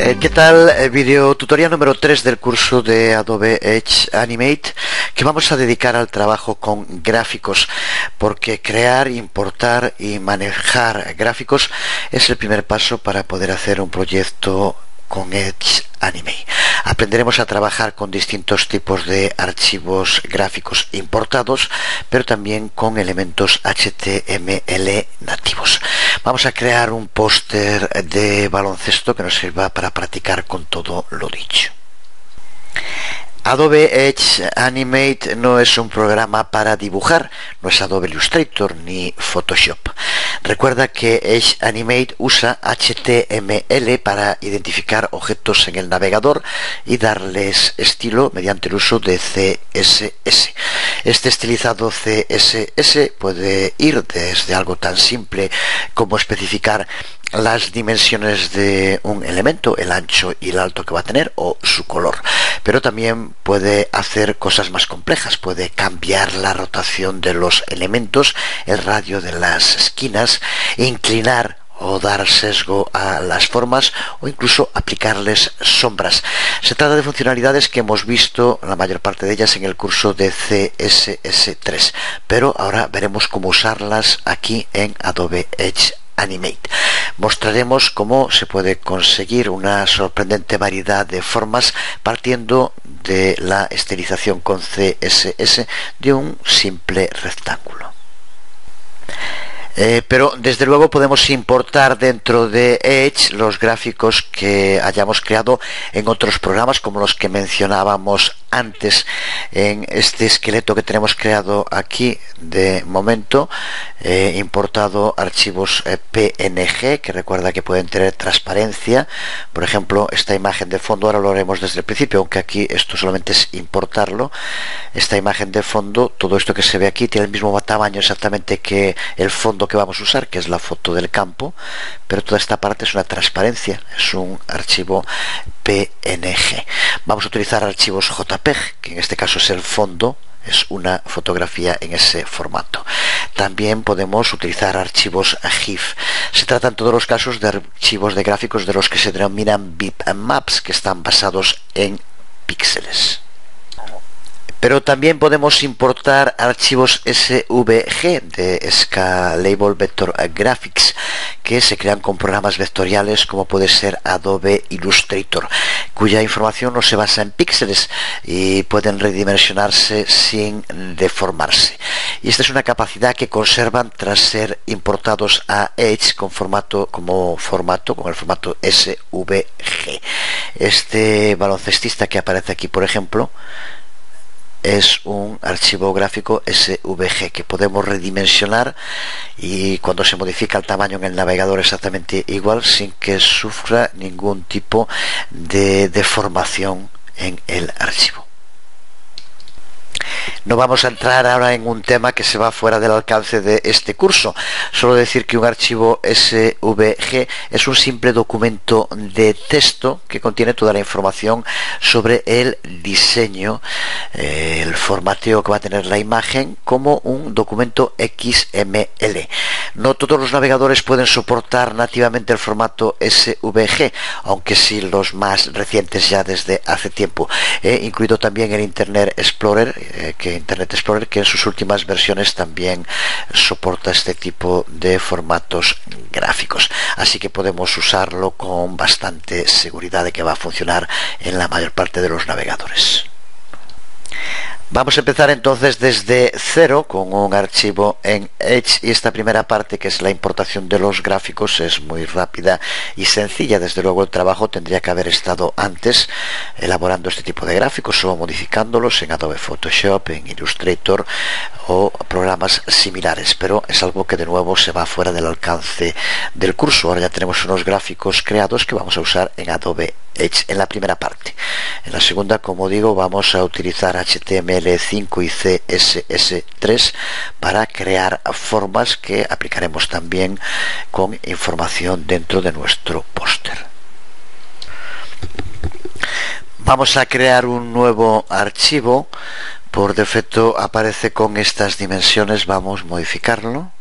¿Qué tal? Video tutorial número 3 del curso de Adobe Edge Animate, que vamos a dedicar al trabajo con gráficos, porque crear, importar y manejar gráficos es el primer paso para poder hacer un proyecto con Edge Animate. Aprenderemos a trabajar con distintos tipos de archivos gráficos importados, pero también con elementos HTML nativos. Vamos a crear un póster de baloncesto que nos sirva para practicar con todo lo dicho. Adobe Edge Animate no es un programa para dibujar, no es Adobe Illustrator ni Photoshop. Recuerda que Edge Animate usa HTML para identificar objetos en el navegador y darles estilo mediante el uso de CSS. Este estilizado CSS puede ir desde algo tan simple como especificar las dimensiones de un elemento, el ancho y el alto que va a tener, o su color, pero también puede hacer cosas más complejas. Puede cambiar la rotación de los elementos, el radio de las esquinas, inclinar o dar sesgo a las formas, o incluso aplicarles sombras. Se trata de funcionalidades que hemos visto, la mayor parte de ellas, en el curso de CSS3, pero ahora veremos cómo usarlas aquí en Adobe Edge Animate. Mostraremos cómo se puede conseguir una sorprendente variedad de formas partiendo de la estilización con CSS de un simple rectángulo. Pero desde luego podemos importar dentro de Edge los gráficos que hayamos creado en otros programas, como los que mencionábamos antes en este esqueleto que tenemos creado aquí. De momento importado archivos PNG, que recuerda que pueden tener transparencia. Por ejemplo, esta imagen de fondo, ahora lo haremos desde el principio, aunque aquí esto solamente es importarlo. Esta imagen de fondo, todo esto que se ve aquí, tiene el mismo tamaño exactamente que el fondo que vamos a usar, que es la foto del campo, pero toda esta parte es una transparencia, es un archivo PNG. Vamos a utilizar archivos JPEG, que en este caso es el fondo, es una fotografía en ese formato. También podemos utilizar archivos GIF. Se trata en todos los casos de archivos de gráficos de los que se denominan bitmaps, que están basados en píxeles. Pero también podemos importar archivos SVG de Scalable Vector Graphics, que se crean con programas vectoriales como puede ser Adobe Illustrator, cuya información no se basa en píxeles y pueden redimensionarse sin deformarse. Y esta es una capacidad que conservan tras ser importados a Edge con el formato SVG. Este baloncestista que aparece aquí, por ejemplo, es un archivo gráfico SVG que podemos redimensionar, y cuando se modifica el tamaño en el navegador exactamente igual, sin que sufra ningún tipo de deformación en el archivo. No vamos a entrar ahora en un tema que se va fuera del alcance de este curso. Solo decir que un archivo SVG es un simple documento de texto que contiene toda la información sobre el diseño, el formateo que va a tener la imagen, como un documento XML. No todos los navegadores pueden soportar nativamente el formato SVG, aunque sí los más recientes ya desde hace tiempo, incluido también el Internet Explorer, que en sus últimas versiones también soporta este tipo de formatos gráficos, así que podemos usarlo con bastante seguridad de que va a funcionar en la mayor parte de los navegadores. Vamos a empezar entonces desde cero con un archivo en Edge, y esta primera parte, que es la importación de los gráficos, es muy rápida y sencilla. Desde luego el trabajo tendría que haber estado antes elaborando este tipo de gráficos o modificándolos en Adobe Photoshop, en Illustrator o programas similares, pero es algo que de nuevo se va fuera del alcance del curso. Ahora ya tenemos unos gráficos creados que vamos a usar en Adobe Edge en la primera parte. En la segunda, como digo, vamos a utilizar HTML5 y CSS3 para crear formas que aplicaremos también con información dentro de nuestro póster. Vamos a crear un nuevo archivo. Por defecto aparece con estas dimensiones. Vamos a modificarlo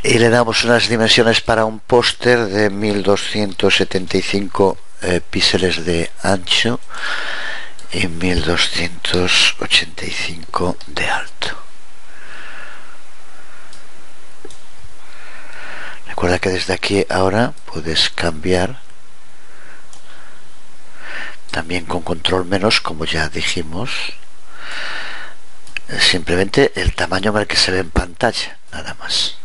y le damos unas dimensiones para un póster de 1275 píxeles de ancho y 1285 de alto. Recuerda que desde aquí ahora puedes cambiar también con control menos, como ya dijimos, simplemente el tamaño en el que se ve en pantalla, nada más.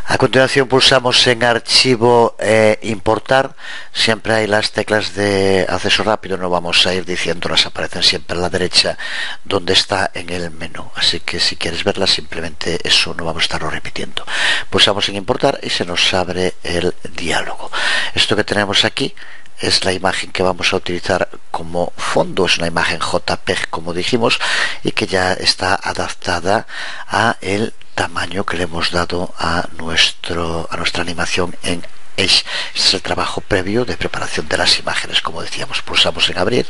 A continuación pulsamos en archivo importar. Siempre hay las teclas de acceso rápido, no vamos a ir diciendo, las aparecen siempre a la derecha donde está en el menú, así que si quieres verlas simplemente eso, no vamos a estarlo repitiendo. Pulsamos en importar y se nos abre el diálogo. Esto que tenemos aquí es la imagen que vamos a utilizar como fondo, es una imagen JPEG como dijimos, y que ya está adaptada a el tamaño que le hemos dado a nuestra animación en Edge. Este es el trabajo previo de preparación de las imágenes, como decíamos. Pulsamos en abrir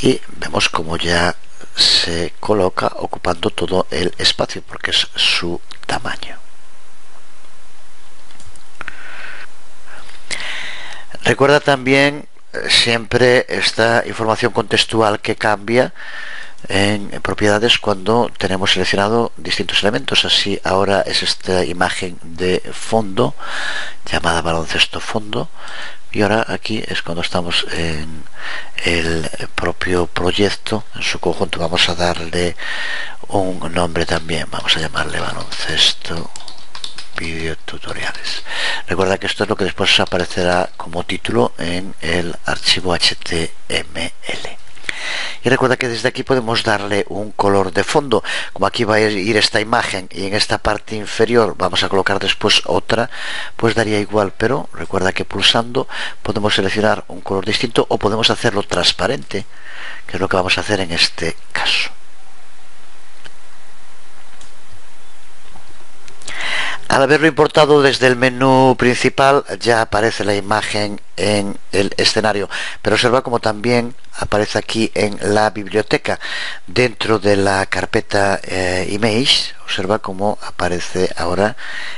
y vemos como ya se coloca ocupando todo el espacio porque es su tamaño. Recuerda también siempre esta información contextual que cambia en propiedades cuando tenemos seleccionado distintos elementos. Así ahora es esta imagen de fondo llamada baloncesto fondo, y ahora aquí es cuando estamos en el propio proyecto en su conjunto. Vamos a darle un nombre también, vamos a llamarle baloncesto video tutoriales. Recuerda que esto es lo que después aparecerá como título en el archivo HTML. Y recuerda que desde aquí podemos darle un color de fondo. Como aquí va a ir esta imagen y en esta parte inferior vamos a colocar después otra, pues daría igual, pero recuerda que pulsando podemos seleccionar un color distinto o podemos hacerlo transparente, que es lo que vamos a hacer en este caso. Al haberlo importado desde el menú principal ya aparece la imagen en el escenario, pero observa como también aparece aquí en la biblioteca dentro de la carpeta Image. Observa cómo aparece ahora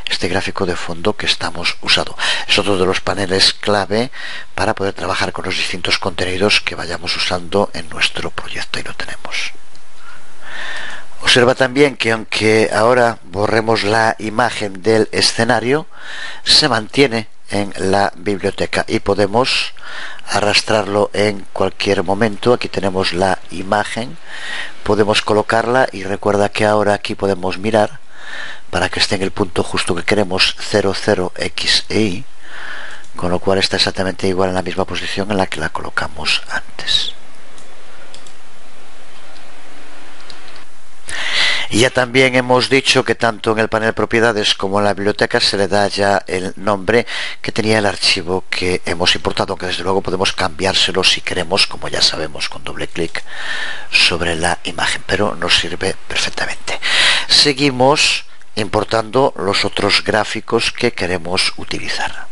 este gráfico de fondo que estamos usando. Es otro de los paneles clave para poder trabajar con los distintos contenidos que vayamos usando en nuestro proyecto, y lo tenemos. Observa también que aunque ahora borremos la imagen del escenario, se mantiene en la biblioteca y podemos arrastrarlo en cualquier momento. Aquí tenemos la imagen, podemos colocarla y recuerda que ahora aquí podemos mirar para que esté en el punto justo que queremos, 00x e y, con lo cual está exactamente igual en la misma posición en la que la colocamos antes. Y ya también hemos dicho que tanto en el panel propiedades como en la biblioteca se le da ya el nombre que tenía el archivo que hemos importado, aunque desde luego podemos cambiárselo si queremos, como ya sabemos, con doble clic sobre la imagen, pero nos sirve perfectamente. Seguimos importando los otros gráficos que queremos utilizar.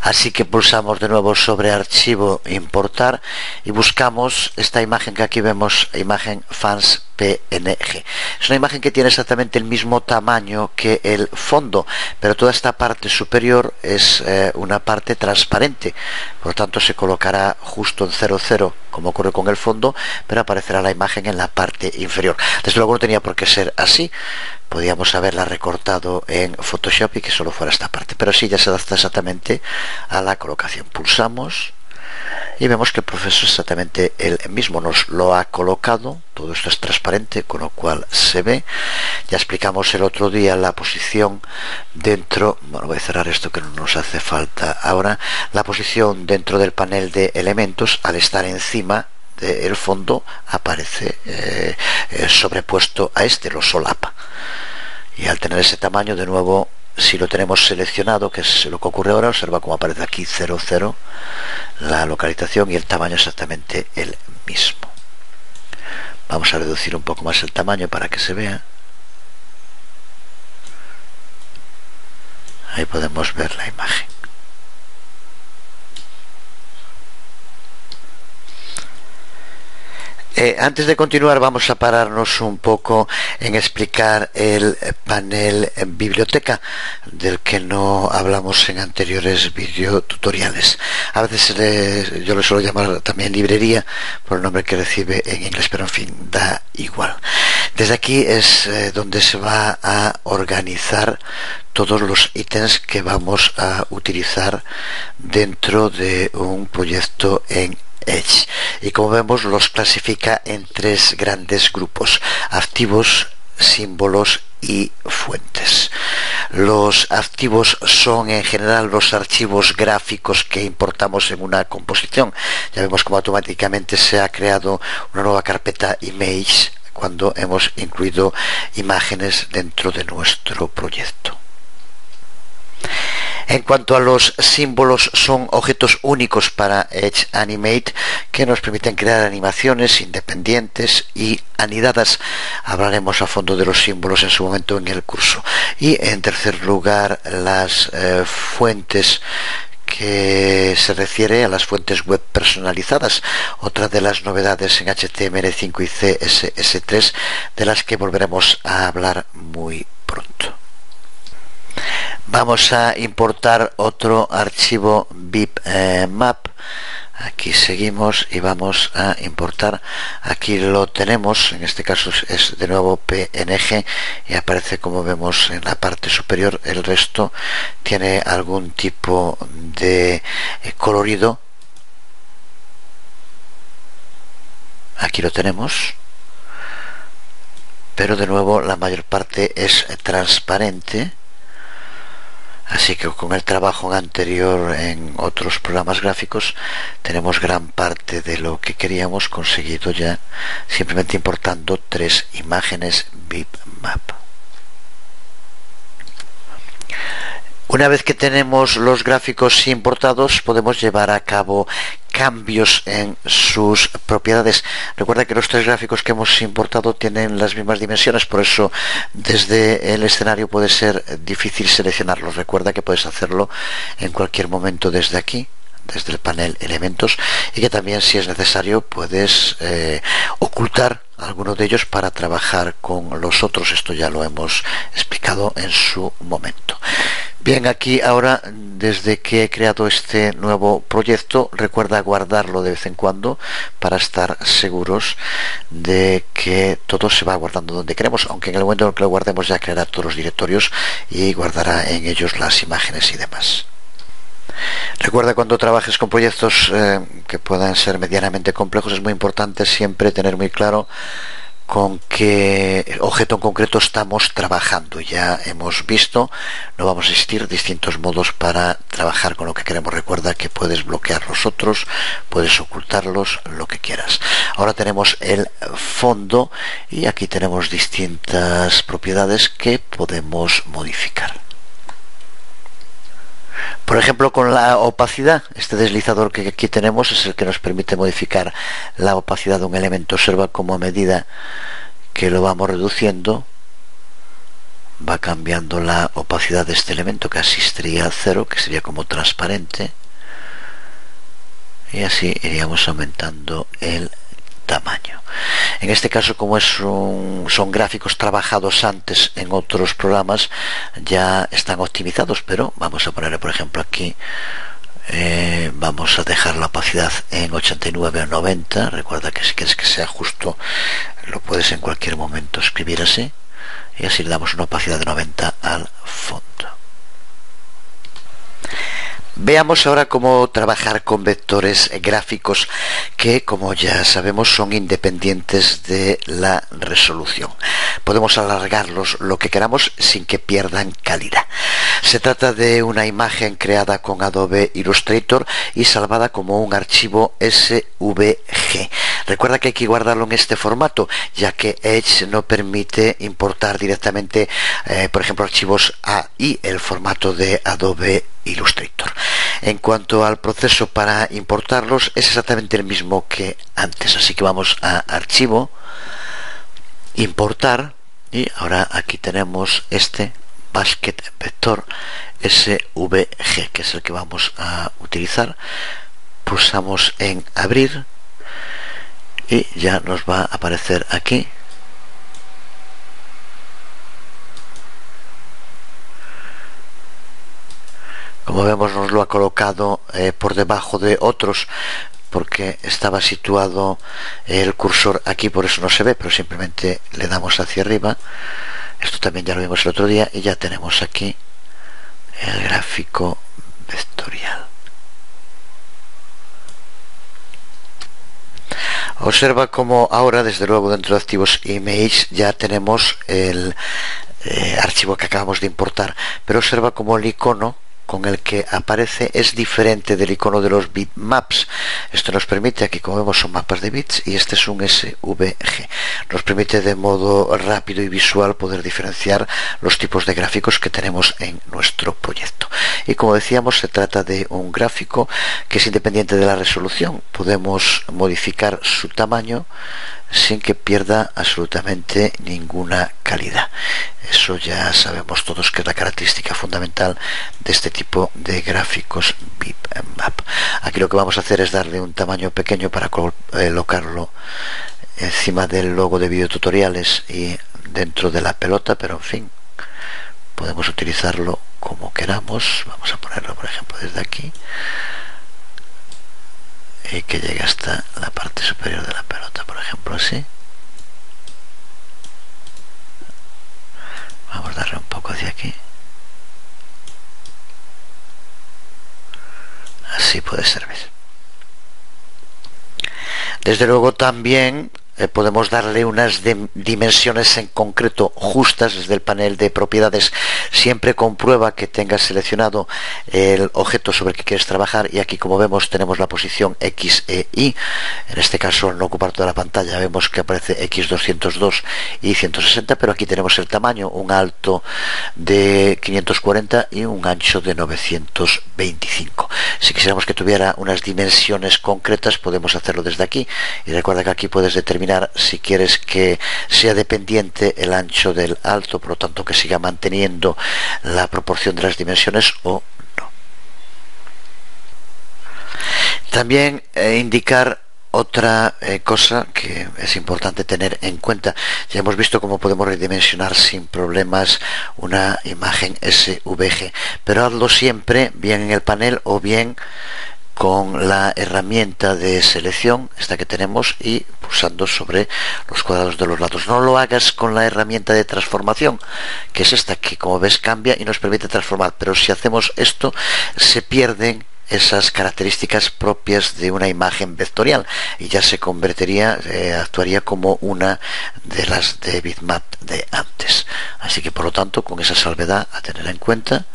Así que pulsamos de nuevo sobre archivo importar y buscamos esta imagen que aquí vemos, imagen fans PNG. Es una imagen que tiene exactamente el mismo tamaño que el fondo, pero toda esta parte superior es una parte transparente, por lo tanto se colocará justo en 00 como ocurre con el fondo, pero aparecerá la imagen en la parte inferior. Desde luego no tenía por qué ser así, podíamos haberla recortado en Photoshop y que solo fuera esta parte, pero sí, ya se adapta exactamente a la colocación. Pulsamos y vemos que el proceso es exactamente el mismo, nos lo ha colocado. Todo esto es transparente, con lo cual se ve. Ya explicamos el otro día la posición dentro, bueno, voy a cerrar esto que no nos hace falta ahora, la posición dentro del panel de elementos. Al estar encima del fondo aparece sobrepuesto a este, lo solapa, y al tener ese tamaño, de nuevo, si lo tenemos seleccionado, que es lo que ocurre ahora, observa cómo aparece aquí 00 la localización y el tamaño exactamente el mismo. Vamos a reducir un poco más el tamaño para que se vea. Ahí podemos ver la imagen. Antes de continuar vamos a pararnos un poco en explicar el panel biblioteca, del que no hablamos en anteriores videotutoriales. A veces yo le suelo llamar también librería por el nombre que recibe en inglés, pero en fin, da igual. Desde aquí es donde se va a organizar todos los ítems que vamos a utilizar dentro de un proyecto en Edge, y como vemos los clasifica en tres grandes grupos: activos, símbolos y fuentes. Los activos son en general los archivos gráficos que importamos en una composición. Ya vemos cómo automáticamente se ha creado una nueva carpeta image cuando hemos incluido imágenes dentro de nuestro proyecto. En cuanto a los símbolos, son objetos únicos para Edge Animate que nos permiten crear animaciones independientes y anidadas. Hablaremos a fondo de los símbolos en su momento en el curso. Y en tercer lugar, las fuentes, que se refiere a las fuentes web personalizadas, otra de las novedades en HTML5 y CSS3 de las que volveremos a hablar muy pronto. Vamos a importar otro archivo bitmap. Aquí seguimos y vamos a importar. Aquí lo tenemos, en este caso es de nuevo PNG y aparece, como vemos, en la parte superior. El resto tiene algún tipo de colorido. Aquí lo tenemos, pero de nuevo la mayor parte es transparente. Así que con el trabajo anterior en otros programas gráficos tenemos gran parte de lo que queríamos conseguido ya, simplemente importando tres imágenes bitmap. Una vez que tenemos los gráficos importados, podemos llevar a cabo cambios en sus propiedades. Recuerda que los tres gráficos que hemos importado tienen las mismas dimensiones, por eso desde el escenario puede ser difícil seleccionarlos. Recuerda que puedes hacerlo en cualquier momento desde aquí, desde el panel elementos, y que también, si es necesario, puedes ocultar alguno de ellos para trabajar con los otros. Esto ya lo hemos explicado en su momento. Bien, aquí ahora, desde que he creado este nuevo proyecto, recuerda guardarlo de vez en cuando para estar seguros de que todo se va guardando donde queremos, aunque en el momento en que lo guardemos ya creará todos los directorios y guardará en ellos las imágenes y demás. Recuerda, cuando trabajes con proyectos que puedan ser medianamente complejos, es muy importante siempre tener muy claro con qué objeto en concreto estamos trabajando. Ya hemos visto, no vamos a existir distintos modos para trabajar con lo que queremos. Recuerda que puedes bloquear los otros, puedes ocultarlos, lo que quieras. Ahora tenemos el fondo y aquí tenemos distintas propiedades que podemos modificar. Por ejemplo, con la opacidad, este deslizador que aquí tenemos es el que nos permite modificar la opacidad de un elemento. Observa cómo a medida que lo vamos reduciendo va cambiando la opacidad de este elemento, que así estaría a 0, que sería como transparente, y así iríamos aumentando el tamaño. En este caso, como son gráficos trabajados antes en otros programas, ya están optimizados, pero vamos a ponerle, por ejemplo, aquí vamos a dejar la opacidad en 89 o 90. Recuerda que si quieres que sea justo, lo puedes en cualquier momento escribir así, y así le damos una opacidad de 90 al fondo. Veamos ahora cómo trabajar con vectores gráficos que, como ya sabemos, son independientes de la resolución. Podemos alargarlos lo que queramos sin que pierdan calidad. Se trata de una imagen creada con Adobe Illustrator y salvada como un archivo SVG. Recuerda que hay que guardarlo en este formato, ya que Edge no permite importar directamente, por ejemplo, archivos AI, el formato de Adobe Illustrator. En cuanto al proceso para importarlos, es exactamente el mismo que antes, así que vamos a Archivo, Importar, y ahora aquí tenemos este Basket Vector SVG, que es el que vamos a utilizar. Pulsamos en Abrir y ya nos va a aparecer aquí. Como vemos, nos lo ha colocado por debajo de otros, porque estaba situado el cursor aquí, por eso no se ve, pero simplemente le damos hacia arriba. Esto también ya lo vimos el otro día y ya tenemos aquí el gráfico vectorial. Observa como ahora, desde luego, dentro de Activos Image ya tenemos el archivo que acabamos de importar, pero observa como el icono con el que aparece es diferente del icono de los bitmaps. Esto nos permite, aquí como vemos son mapas de bits y este es un SVG. Nos permite de modo rápido y visual poder diferenciar los tipos de gráficos que tenemos en nuestro proyecto. Y como decíamos, se trata de un gráfico que es independiente de la resolución. Podemos modificar su tamaño sin que pierda absolutamente ninguna calidad. Eso ya sabemos todos que es la característica fundamental de este tipo de gráficos bitmap. Aquí lo que vamos a hacer es darle un tamaño pequeño para colocarlo encima del logo de videotutoriales y dentro de la pelota, pero en fin, podemos utilizarlo como queramos. Vamos a ponerlo, por ejemplo, desde aquí y que llegue hasta la parte superior de la pelota, por ejemplo, así. Vamos a darle un poco hacia aquí. Así puede servir. Desde luego también podemos darle unas dimensiones en concreto justas desde el panel de propiedades. Siempre comprueba que tengas seleccionado el objeto sobre el que quieres trabajar, y aquí como vemos tenemos la posición X e Y. En este caso, al no ocupar toda la pantalla, vemos que aparece X202 y 160, pero aquí tenemos el tamaño, un alto de 540 y un ancho de 925. Si quisiéramos que tuviera unas dimensiones concretas, podemos hacerlo desde aquí, y recuerda que aquí puedes determinar si quieres que sea dependiente el ancho del alto, por lo tanto que siga manteniendo la proporción de las dimensiones o no. También indicar otra cosa que es importante tener en cuenta. Ya hemos visto cómo podemos redimensionar sin problemas una imagen SVG, pero hazlo siempre bien en el panel o bien con la herramienta de selección, esta que tenemos, y pulsando sobre los cuadrados de los lados. No lo hagas con la herramienta de transformación, que es esta que, como ves, cambia y nos permite transformar, pero si hacemos esto se pierden esas características propias de una imagen vectorial y ya se convertiría, actuaría como una de las de bitmap de antes. Así que, por lo tanto, con esa salvedad a tener en cuenta,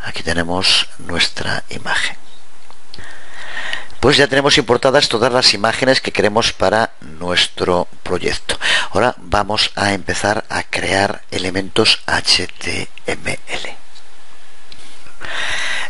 aquí tenemos nuestra imagen. Pues ya tenemos importadas todas las imágenes que queremos para nuestro proyecto. Ahora vamos a empezar a crear elementos HTML.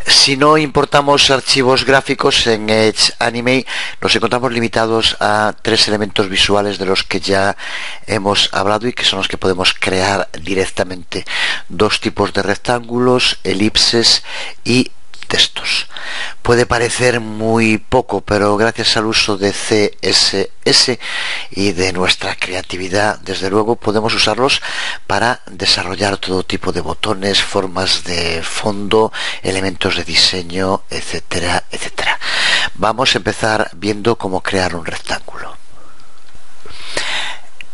Si no importamos archivos gráficos en Edge Anime, nos encontramos limitados a 3 elementos visuales de los que ya hemos hablado y que son los que podemos crear directamente. 2 tipos de rectángulos, elipses y textos. Puede parecer muy poco, pero gracias al uso de CSS y de nuestra creatividad, desde luego, podemos usarlos para desarrollar todo tipo de botones, formas de fondo, elementos de diseño, etcétera, etcétera. Vamos a empezar viendo cómo crear un rectángulo.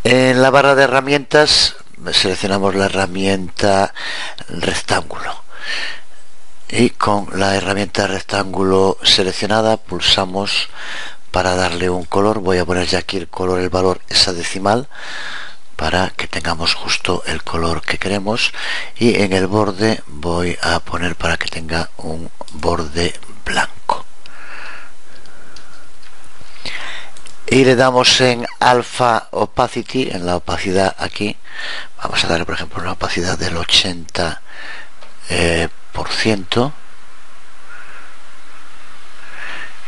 En la barra de herramientas seleccionamos la herramienta rectángulo. Y con la herramienta rectángulo seleccionada pulsamos para darle un color. Voy a poner ya aquí el color, el valor hexadecimal, para que tengamos justo el color que queremos, y en el borde voy a poner para que tenga un borde blanco. Y le damos en Alpha Opacity, en la opacidad aquí. Vamos a darle, por ejemplo, una opacidad del 80%.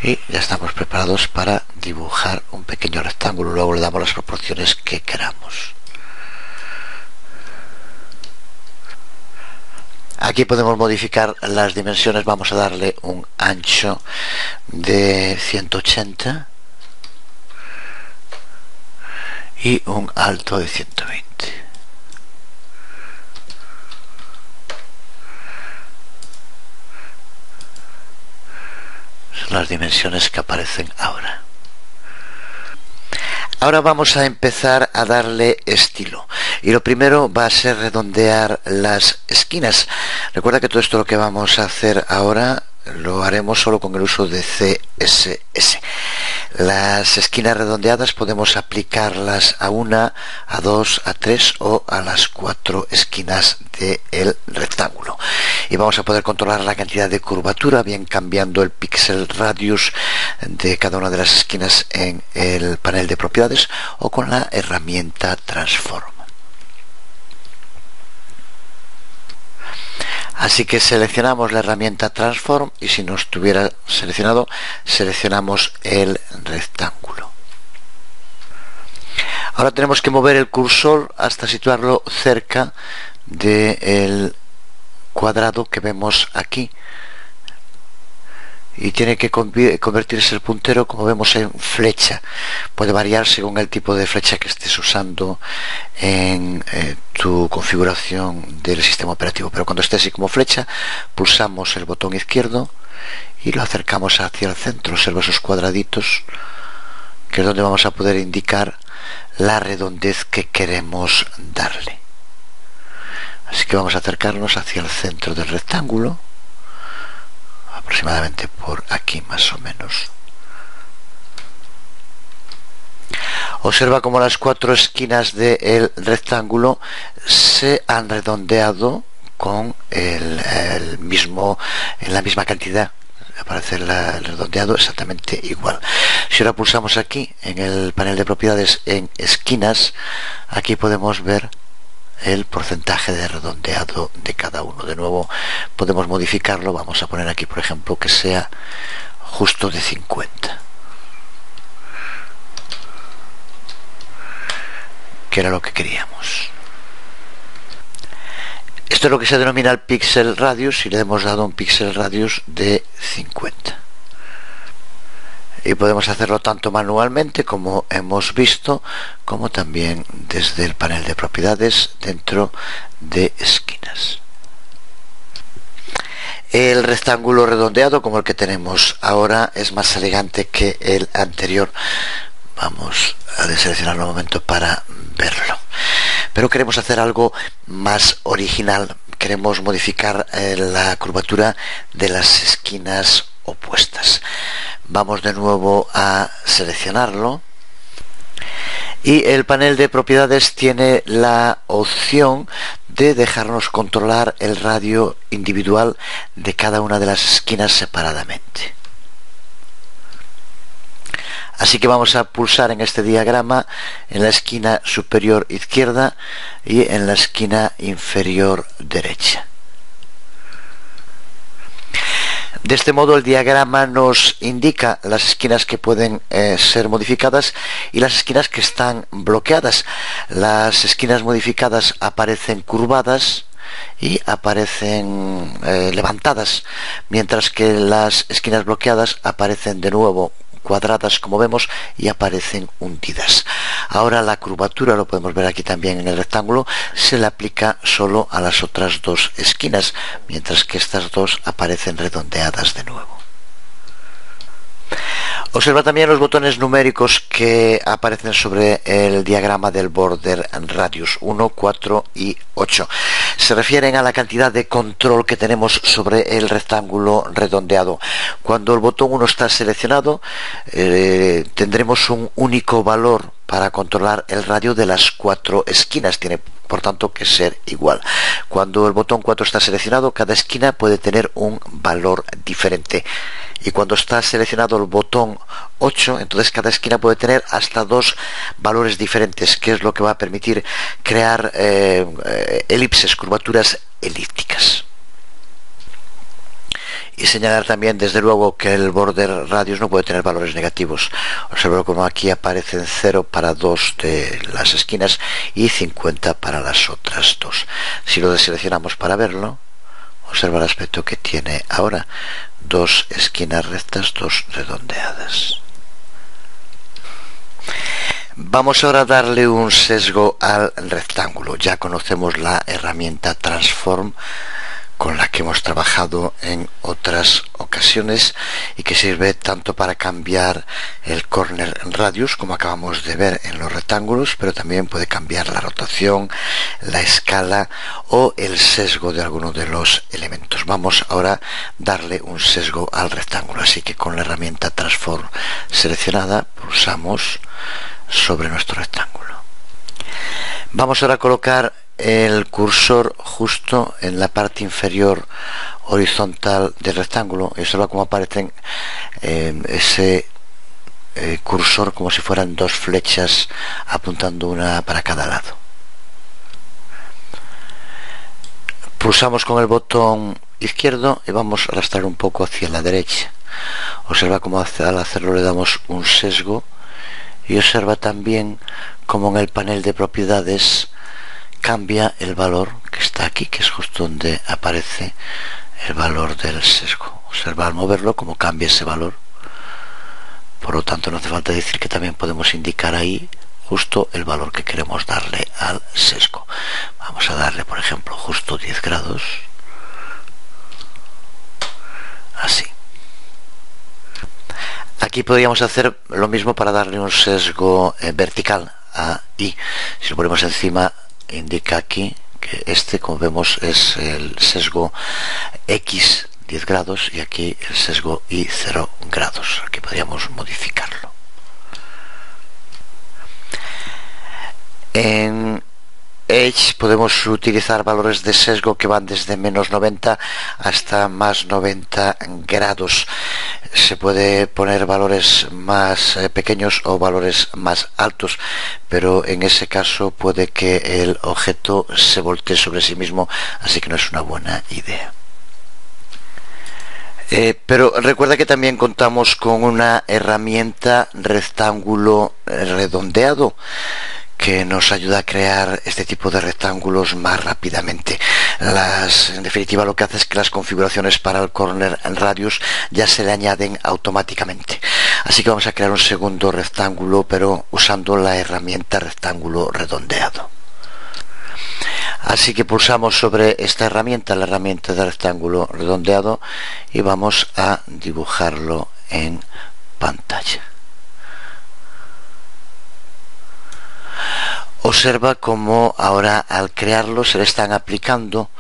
Y ya estamos preparados para dibujar un pequeño rectángulo. Luego le damos las proporciones que queramos. Aquí podemos modificar las dimensiones. Vamos a darle un ancho de 180 y un alto de 120. Son las dimensiones que aparecen ahora. Ahora vamos a empezar a darle estilo, y lo primero va a ser redondear las esquinas. Recuerda que todo esto lo que vamos a hacer ahora lo haremos solo con el uso de CSS. Las esquinas redondeadas podemos aplicarlas a una, a dos, a tres o a las 4 esquinas del rectángulo. Y vamos a poder controlar la cantidad de curvatura, bien cambiando el pixel radius de cada una de las esquinas en el panel de propiedades o con la herramienta Transform. Así que seleccionamos la herramienta Transform y si no estuviera seleccionado, seleccionamos el rectángulo. Ahora tenemos que mover el cursor hasta situarlo cerca del cuadrado que vemos aquí. Y tiene que convertirse el puntero, como vemos, en flecha. Puede variar según el tipo de flecha que estés usando en tu configuración del sistema operativo, pero cuando esté así como flecha, pulsamos el botón izquierdo y lo acercamos hacia el centro. Observa esos cuadraditos, que es donde vamos a poder indicar la redondez que queremos darle. Así que vamos a acercarnos hacia el centro del rectángulo, aproximadamente por aquí más o menos. Observa cómo las 4 esquinas del rectángulo se han redondeado con en la misma cantidad. Aparece el redondeado exactamente igual. Si ahora pulsamos aquí en el panel de propiedades en esquinas, aquí podemos ver el porcentaje de redondeado de cada uno. De nuevo podemos modificarlo. Vamos a poner aquí, por ejemplo, que sea justo de 50, que era lo que queríamos. Esto es lo que se denomina el pixel radius, y le hemos dado un pixel radius de 50. Y podemos hacerlo tanto manualmente, como hemos visto, como también desde el panel de propiedades dentro de esquinas. El rectángulo redondeado, como el que tenemos ahora, es más elegante que el anterior. Vamos a deseleccionarlo un momento para verlo. Pero queremos hacer algo más original. Queremos modificar la curvatura de las esquinas opuestas. Vamos de nuevo a seleccionarlo, y el panel de propiedades tiene la opción de dejarnos controlar el radio individual de cada una de las esquinas separadamente. Así que vamos a pulsar en este diagrama en la esquina superior izquierda y en la esquina inferior derecha. De este modo el diagrama nos indica las esquinas que pueden ser modificadas y las esquinas que están bloqueadas. Las esquinas modificadas aparecen curvadas y aparecen levantadas, mientras que las esquinas bloqueadas aparecen de nuevo cuadradas, como vemos, y aparecen hundidas. Ahora la curvatura, lo podemos ver aquí también en el rectángulo, se le aplica solo a las otras 2 esquinas, mientras que estas 2 aparecen redondeadas de nuevo. Observa también los botones numéricos que aparecen sobre el diagrama del border radius 1, 4 y 8. Se refieren a la cantidad de control que tenemos sobre el rectángulo redondeado. Cuando el botón 1 está seleccionado, tendremos un único valor para controlar el radio de las 4 esquinas. Tiene, por tanto, que ser igual. Cuando el botón 4 está seleccionado, cada esquina puede tener un valor diferente. Y cuando está seleccionado el botón 8, entonces cada esquina puede tener hasta 2 valores diferentes, que es lo que va a permitir crear elipses, curvaturas elípticas. Y señalar también, desde luego, que el border radius no puede tener valores negativos. Observa como aquí aparecen 0 para 2 de las esquinas y 50 para las otras 2. Si lo deseleccionamos para verlo, observa el aspecto que tiene ahora: 2 esquinas rectas, 2 redondeadas. Vamos ahora a darle un sesgo al rectángulo. Ya conocemos la herramienta Transform, con la que hemos trabajado en otras ocasiones y que sirve tanto para cambiar el corner radius, como acabamos de ver en los rectángulos, pero también puede cambiar la rotación, la escala o el sesgo de alguno de los elementos. Vamos ahora a darle un sesgo al rectángulo, así que con la herramienta Transform seleccionada pulsamos sobre nuestro rectángulo. Vamos ahora a colocar el cursor justo en la parte inferior horizontal del rectángulo y observa cómo aparecen ese cursor como si fueran dos flechas apuntando una para cada lado. Pulsamos con el botón izquierdo y vamos a arrastrar un poco hacia la derecha. Observa cómo al hacerlo le damos un sesgo y observa también cómo en el panel de propiedades cambia el valor que está aquí, que es justo donde aparece el valor del sesgo. Observa al moverlo cómo cambia ese valor. Por lo tanto, no hace falta decir que también podemos indicar ahí justo el valor que queremos darle al sesgo. Vamos a darle, por ejemplo, justo 10 grados. Así. Aquí podríamos hacer lo mismo para darle un sesgo vertical a Y. Si lo ponemos encima, indica aquí que este, como vemos, es el sesgo X 10 grados y aquí el sesgo Y 0 grados. Aquí podríamos modificarlo. En Edge podemos utilizar valores de sesgo que van desde menos 90 hasta más 90 grados. Se puede poner valores más pequeños o valores más altos, pero en ese caso puede que el objeto se voltee sobre sí mismo, así que no es una buena idea. Pero recuerda que también contamos con una herramienta rectángulo redondeado que nos ayuda a crear este tipo de rectángulos más rápidamente. En definitiva, lo que hace es que las configuraciones para el corner radius ya se le añaden automáticamente. Así que vamos a crear un segundo rectángulo, pero usando la herramienta rectángulo redondeado. Así que pulsamos sobre esta herramienta, la herramienta de rectángulo redondeado, y vamos a dibujarlo en pantalla. Observa cómo ahora al crearlo se le están aplicando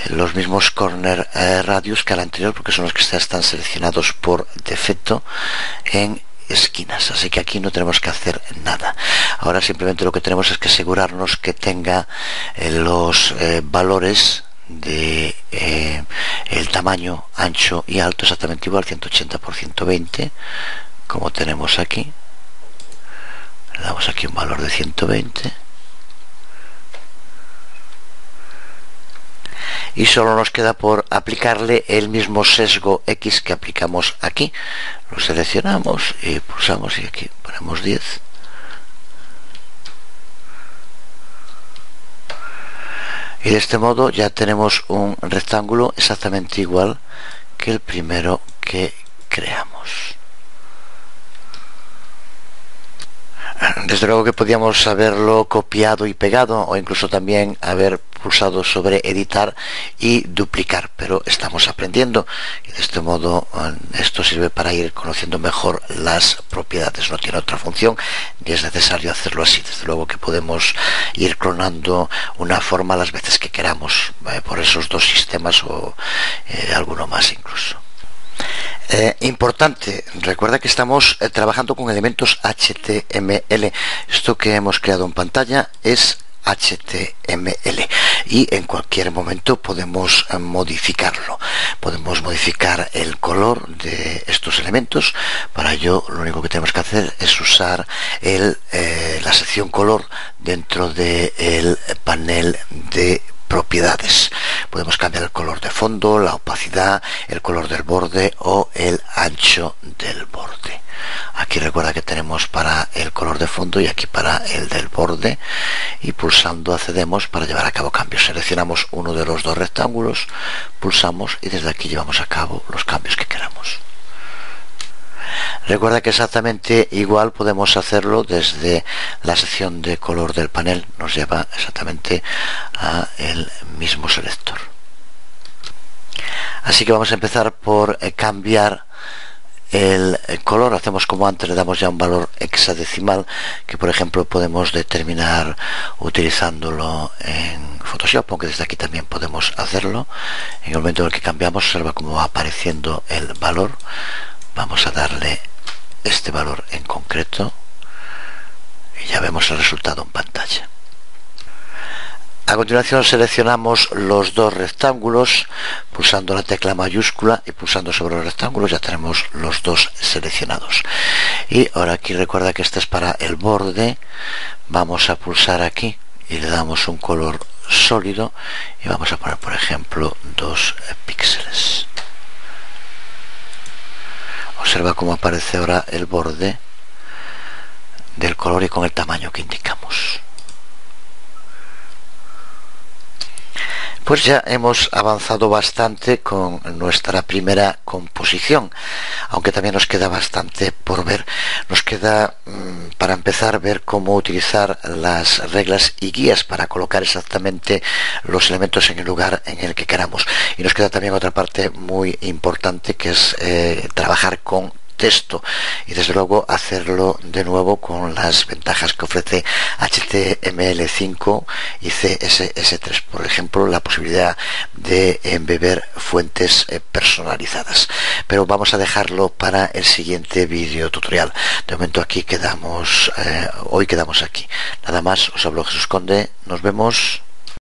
los mismos corner radius que al anterior, porque son los que están seleccionados por defecto en esquinas, así que aquí no tenemos que hacer nada. Ahora simplemente lo que tenemos es que asegurarnos que tenga los valores de el tamaño ancho y alto exactamente igual, 180 por 120, como tenemos aquí. Le damos aquí un valor de 120 y solo nos queda por aplicarle el mismo sesgo X que aplicamos aquí. Lo seleccionamos y pulsamos y aquí ponemos 10. Y de este modo ya tenemos un rectángulo exactamente igual que el primero que creamos. Desde luego que podíamos haberlo copiado y pegado, o incluso también haber pulsado sobre editar y duplicar, pero estamos aprendiendo y de este modo esto sirve para ir conociendo mejor las propiedades. No tiene otra función ni es necesario hacerlo así. Desde luego que podemos ir clonando una forma las veces que queramos por esos dos sistemas o alguno más incluso. Importante, recuerda que estamos trabajando con elementos HTML. Esto que hemos creado en pantalla es HTML y en cualquier momento podemos modificarlo. Podemos modificar el color de estos elementos. Para ello lo único que tenemos que hacer es usar la sección color dentro del panel de propiedades. Podemos cambiar el color de fondo, la opacidad, el color del borde o el ancho del borde. Aquí recuerda que tenemos para el color de fondo y aquí para el del borde, y pulsando accedemos para llevar a cabo cambios. Seleccionamos uno de los dos rectángulos, pulsamos y desde aquí llevamos a cabo los cambios que queramos. Recuerda que exactamente igual podemos hacerlo desde la sección de color del panel, nos lleva exactamente a el mismo selector. Así que vamos a empezar por cambiar el color. Hacemos como antes, le damos ya un valor hexadecimal que por ejemplo podemos determinar utilizándolo en Photoshop, aunque desde aquí también podemos hacerlo. En el momento en el que cambiamos, observa cómo va apareciendo el valor. Vamos a darle este valor en concreto y ya vemos el resultado en pantalla. A continuación seleccionamos los dos rectángulos pulsando la tecla mayúscula y pulsando sobre los rectángulos. Ya tenemos los dos seleccionados. Y ahora aquí recuerda que este es para el borde. Vamos a pulsar aquí y le damos un color sólido y vamos a poner por ejemplo 2 píxeles. Observa cómo aparece ahora el borde del color y con el tamaño que indicamos. Pues ya hemos avanzado bastante con nuestra primera composición, aunque también nos queda bastante por ver. Nos queda, para empezar, ver cómo utilizar las reglas y guías para colocar exactamente los elementos en el lugar en el que queramos. Y nos queda también otra parte muy importante, que es trabajar con texto y desde luego hacerlo de nuevo con las ventajas que ofrece HTML5 y CSS3, por ejemplo la posibilidad de embeber fuentes personalizadas, pero vamos a dejarlo para el siguiente vídeo tutorial. De momento aquí quedamos, hoy quedamos aquí. Nada más, os hablo Jesús Conde, nos vemos.